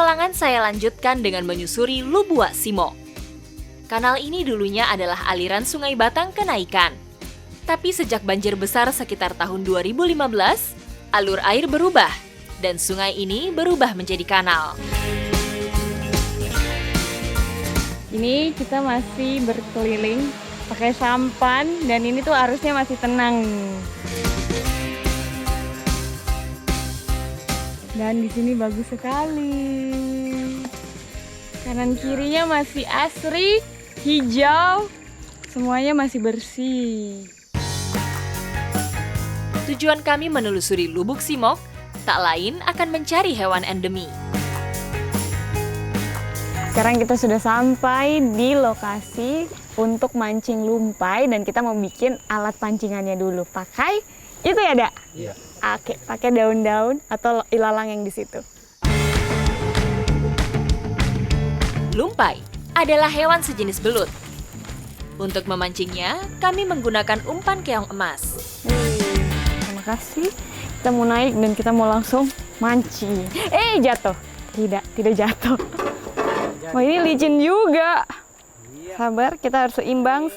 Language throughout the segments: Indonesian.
Petualangan saya lanjutkan dengan menyusuri Lubua Simo. Kanal ini dulunya adalah aliran Sungai Batang Kenaikan. Tapi sejak banjir besar sekitar tahun 2015, alur air berubah dan sungai ini berubah menjadi kanal. Ini kita masih berkeliling pakai sampan dan ini tuh arusnya masih tenang. Dan di sini bagus sekali. Kanan kirinya masih asri, hijau, semuanya masih bersih. Tujuan kami menelusuri Lubuk Simok tak lain akan mencari hewan endemi. Sekarang kita sudah sampai di lokasi untuk mancing lumpai dan kita mau bikin alat pancingannya dulu. Pakai itu ya, Dak? Iya. Oke, pakai daun-daun atau ilalang yang di situ. Lumpai adalah hewan sejenis belut. Untuk memancingnya, kami menggunakan umpan keong emas. Terima kasih. Kita mau naik dan kita mau langsung mancing. Jatuh. Tidak jatuh. Wah, ini licin juga. Sabar, kita harus seimbang.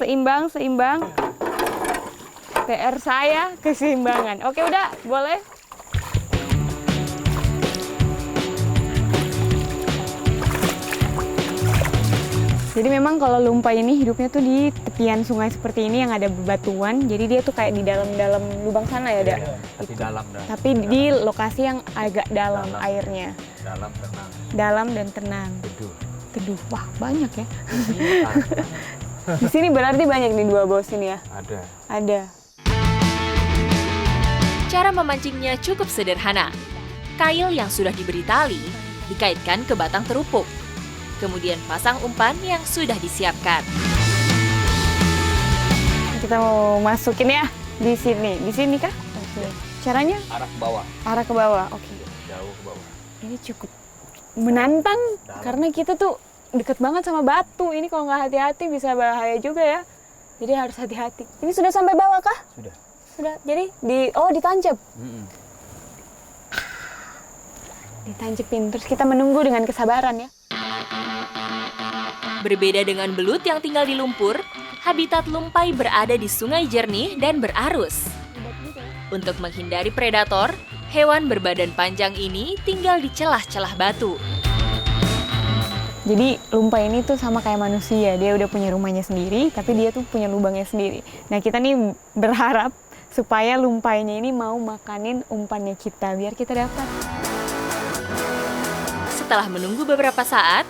PR saya keseimbangan. Oke, udah, boleh. Jadi memang kalau lumpai ini hidupnya tuh di tepian sungai seperti ini yang ada bebatuan. Jadi dia tuh kayak di dalam lubang sana ya, Dak? Tapi dalam. Tapi di lokasi yang agak dalam airnya. Dalam tenang. Dalam dan tenang. Teduh. Wah, banyak ya. Iya. Di sini berarti banyak di dua bawah sini ya? Ada. Cara memancingnya cukup sederhana. Kail yang sudah diberi tali dikaitkan ke batang terupuk. Kemudian pasang umpan yang sudah disiapkan. Kita mau masukin ya di sini. Di sini kah? Oke. Caranya? Arah ke bawah. Arah ke bawah. Oke. Jauh ke bawah. Ini cukup menantang karena kita tuh deket banget sama batu. Ini kalau nggak hati-hati bisa bahaya juga ya. Jadi harus hati-hati. Ini sudah sampai bawah kah? Sudah. Jadi ditancap. Ditancapin. Terus kita menunggu dengan kesabaran ya. Berbeda dengan belut yang tinggal di lumpur, habitat lumpai berada di sungai jernih dan berarus. Untuk menghindari predator, hewan berbadan panjang ini tinggal di celah-celah batu. Jadi lumpai ini tuh sama kayak manusia, dia udah punya rumahnya sendiri, tapi dia tuh punya lubangnya sendiri. Nah, kita nih berharap supaya lumpainya ini mau makanin umpannya kita, biar kita dapat. Setelah menunggu beberapa saat,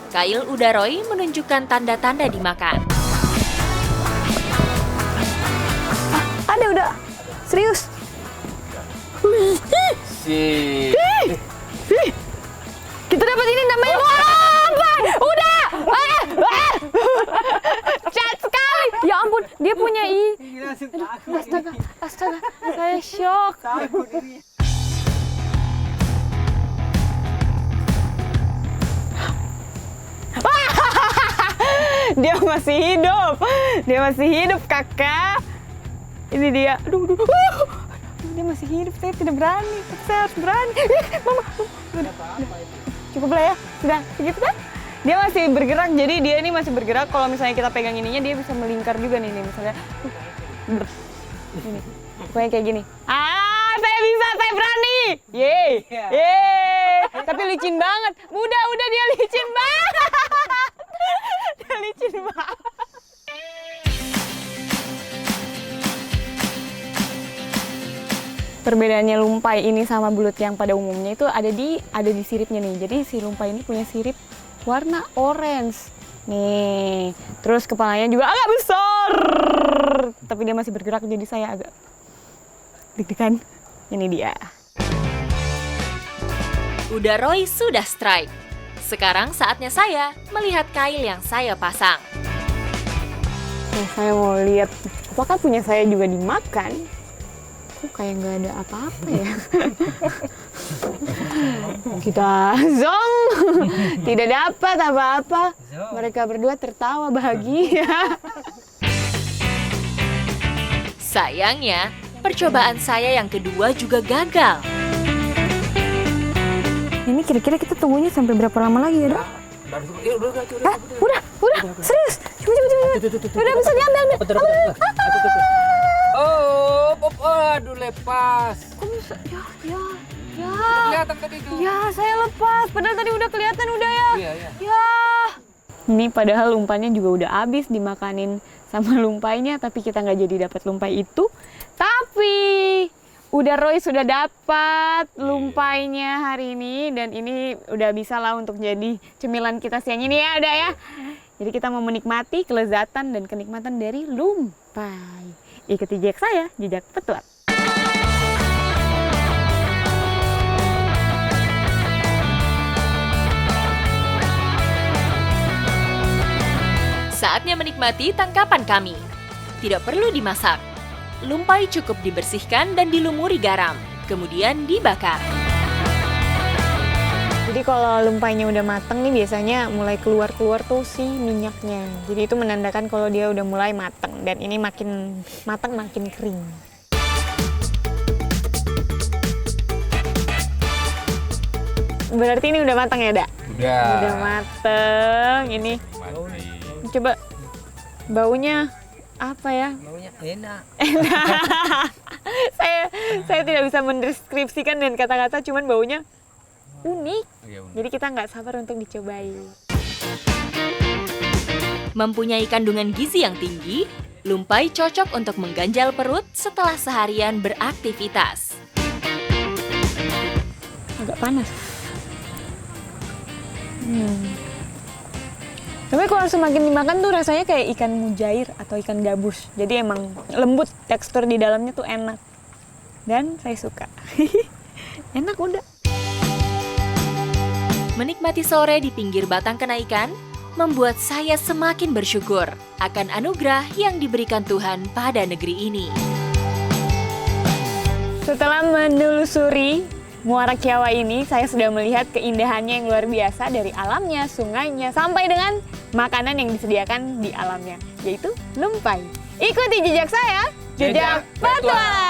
kail Udaroy menunjukkan tanda-tanda dimakan. Ada udah, serius. Kita dapat ini namanya umpan. Udah. Cat sekali. Ya ampun, dia punya Astaga, saya shock. Dia masih hidup kakak. Ini dia. Aduh. Dia masih hidup, saya tidak berani. Saya harus berani. Mama. Cukup lah ya, sudah segitu kan? Dia masih bergerak, jadi dia ini masih bergerak. Kalau misalnya kita pegang ininya, dia bisa melingkar juga nih misalnya. Ini, pokoknya kayak gini. Saya bisa, saya berani. Yeay. Tapi licin banget. Udah dia licin banget. Dia licin banget. Perbedaannya lumpai ini sama belut yang pada umumnya itu ada di siripnya nih. Jadi si lumpai ini punya sirip warna orange. Nih, terus kepalanya juga agak besar. Tapi dia masih bergerak, jadi saya agak deg-degan. Ini dia. Udaroy sudah strike. Sekarang saatnya saya melihat kail yang saya pasang. Nah, saya mau lihat apakah punya saya juga dimakan. Kok kayak nggak ada apa-apa ya. Kita zong, tidak dapat apa-apa. Mereka berdua tertawa bahagia. Sayangnya, Percobaan saya yang kedua juga gagal. Ini kira-kira kita tunggunya sampai berapa lama lagi ya, Dok? Udah, serius. Coba. Udah bisa diambil. Aduh lepas. Kok bisa? Ya. Kelihatan tadi tuh. Ya, saya lepas. Padahal tadi udah kelihatan udah ya. Iya. Ya. Ini padahal lumpannya juga udah habis dimakanin sama lumpainya, tapi kita nggak jadi dapat lumpai itu. Tapi udah Roy sudah dapat lumpainya hari ini, dan ini udah bisa lah untuk jadi cemilan kita siang ini ya, udah ya. Jadi kita mau menikmati kelezatan dan kenikmatan dari lumpai. Ikuti jejak saya, jejak petualang. Saatnya menikmati tangkapan kami. Tidak perlu dimasak. Lumpai cukup dibersihkan dan dilumuri garam, kemudian dibakar. Jadi kalau lumpainya udah mateng nih biasanya mulai keluar-keluar tuh si minyaknya. Jadi itu menandakan kalau dia udah mulai mateng, dan ini makin mateng makin kering. Berarti ini udah mateng ya, Dak? Udah mateng. Ini coba baunya apa ya? Baunya enak. saya tidak bisa mendeskripsikan dengan kata-kata, cuman baunya unik. Jadi kita nggak sabar untuk dicobain. Mempunyai kandungan gizi yang tinggi, lumpai cocok untuk mengganjal perut setelah seharian beraktivitas. Agak panas. Tapi kalau semakin dimakan tuh rasanya kayak ikan mujair atau ikan gabus. Jadi emang lembut, tekstur di dalamnya tuh enak. Dan saya suka. Enak udah. Menikmati sore di pinggir batang kenaikan membuat saya semakin bersyukur akan anugerah yang diberikan Tuhan pada negeri ini. Setelah menelusuri Muara Kiawa ini, saya sudah melihat keindahannya yang luar biasa dari alamnya, sungainya, sampai dengan makanan yang disediakan di alamnya, yaitu lumpai. Ikuti jejak saya, jejak petualang!